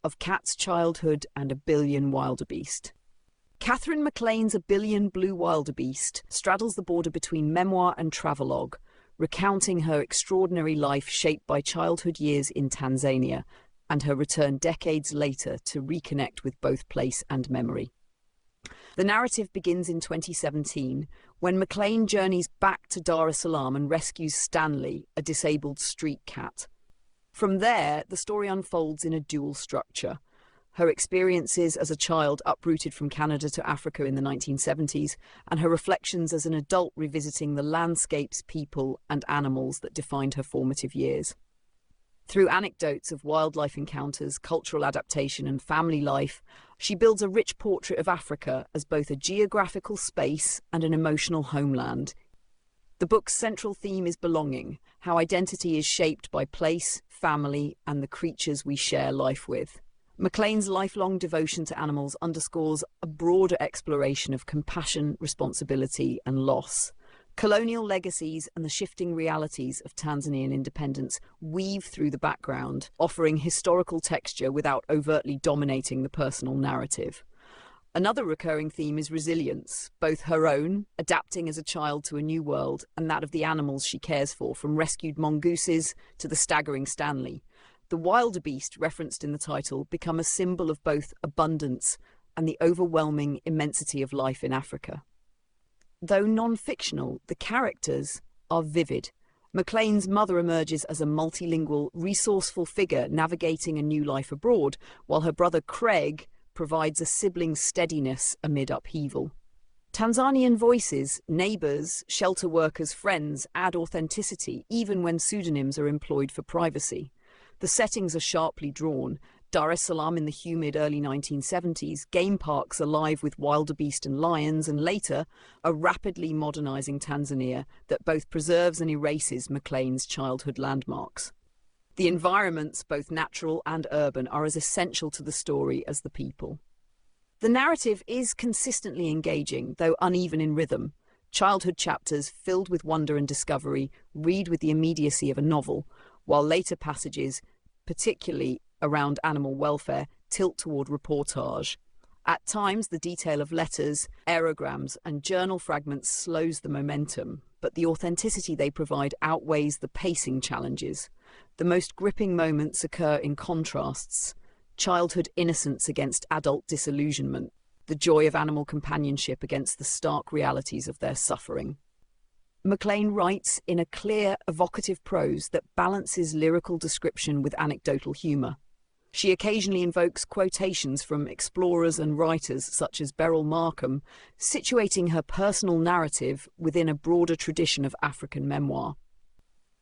of Cat's Childhood and A Billion Wildebeest. Catherine MacLaine's A Billion Blue Wildebeest straddles the border between memoir and travelogue, recounting her extraordinary life shaped by childhood years in Tanzania and her return decades later to reconnect with both place and memory. The narrative begins in 2017, when MacLaine journeys back to Dar es Salaam and rescues Stanley, a disabled street cat. From there, the story unfolds in a dual structure. Her experiences as a child uprooted from Canada to Africa in the 1970s, and her reflections as an adult revisiting the landscapes, people, and animals that defined her formative years. Through anecdotes of wildlife encounters, cultural adaptation, and family life, she builds a rich portrait of Africa as both a geographical space and an emotional homeland. The book's central theme is belonging, how identity is shaped by place, family, and the creatures we share life with. MacLaine's lifelong devotion to animals underscores a broader exploration of compassion, responsibility, and loss. Colonial legacies and the shifting realities of Tanzanian independence weave through the background, offering historical texture without overtly dominating the personal narrative. Another recurring theme is resilience, both her own, adapting as a child to a new world, and that of the animals she cares for, from rescued mongooses to the staggering Stanley. The wildebeest, referenced in the title, become a symbol of both abundance and the overwhelming immensity of life in Africa. Though non-fictional, the characters are vivid. MacLaine's mother emerges as a multilingual, resourceful figure navigating a new life abroad, while her brother Craig provides a sibling's steadiness amid upheaval. Tanzanian voices, neighbours, shelter workers, friends add authenticity, even when pseudonyms are employed for privacy. The settings are sharply drawn. Dar es Salaam in the humid early 1970s, game parks alive with wildebeest and lions, and later, a rapidly modernising Tanzania that both preserves and erases MacLaine's childhood landmarks. The environments, both natural and urban, are as essential to the story as the people. The narrative is consistently engaging, though uneven in rhythm. Childhood chapters, filled with wonder and discovery, read with the immediacy of a novel, while later passages, particularly around animal welfare, tilt toward reportage. At times, the detail of letters, aerograms, and journal fragments slows the momentum, but the authenticity they provide outweighs the pacing challenges. The most gripping moments occur in contrasts: childhood innocence against adult disillusionment, the joy of animal companionship against the stark realities of their suffering. MacLaine writes in a clear, evocative prose that balances lyrical description with anecdotal humour. She occasionally invokes quotations from explorers and writers such as Beryl Markham, situating her personal narrative within a broader tradition of African memoir.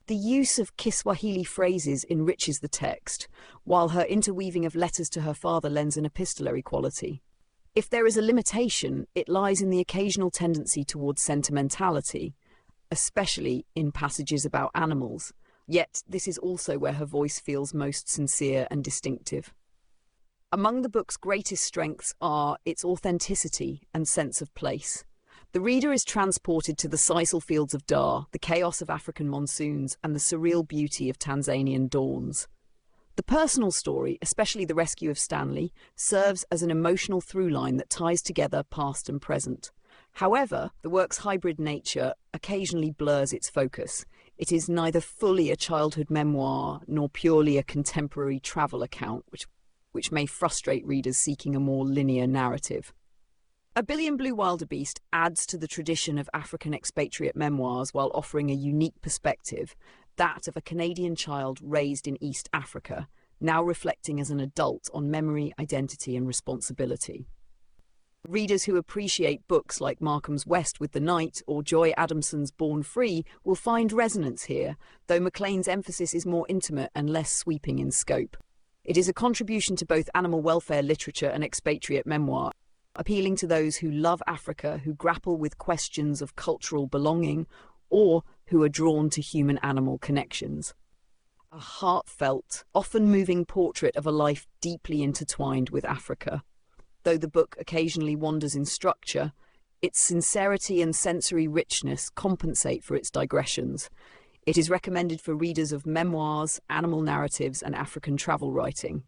The use of Kiswahili phrases enriches the text, while her interweaving of letters to her father lends an epistolary quality. If there is a limitation, it lies in the occasional tendency towards sentimentality, especially in passages about animals. Yet this is also where her voice feels most sincere and distinctive. Among the book's greatest strengths are its authenticity and sense of place. The reader is transported to the sisal fields of Dar, the chaos of African monsoons, and the surreal beauty of Tanzanian dawns. The personal story, especially the rescue of Stanley, serves as an emotional through line that ties together past and present. However, the work's hybrid nature occasionally blurs its focus. It is neither fully a childhood memoir nor purely a contemporary travel account, which may frustrate readers seeking a more linear narrative. A Billion Blue Wildebeest adds to the tradition of African expatriate memoirs while offering a unique perspective, that of a Canadian child raised in East Africa, now reflecting as an adult on memory, identity, and responsibility. Readers who appreciate books like Markham's West with the Night or Joy Adamson's Born Free will find resonance here, though MacLaine's emphasis is more intimate and less sweeping in scope. It is a contribution to both animal welfare literature and expatriate memoir, appealing to those who love Africa, who grapple with questions of cultural belonging, or who are drawn to human-animal connections. A heartfelt, often moving portrait of a life deeply intertwined with Africa. Though the book occasionally wanders in structure, its sincerity and sensory richness compensate for its digressions. It is recommended for readers of memoirs, animal narratives, and African travel writing.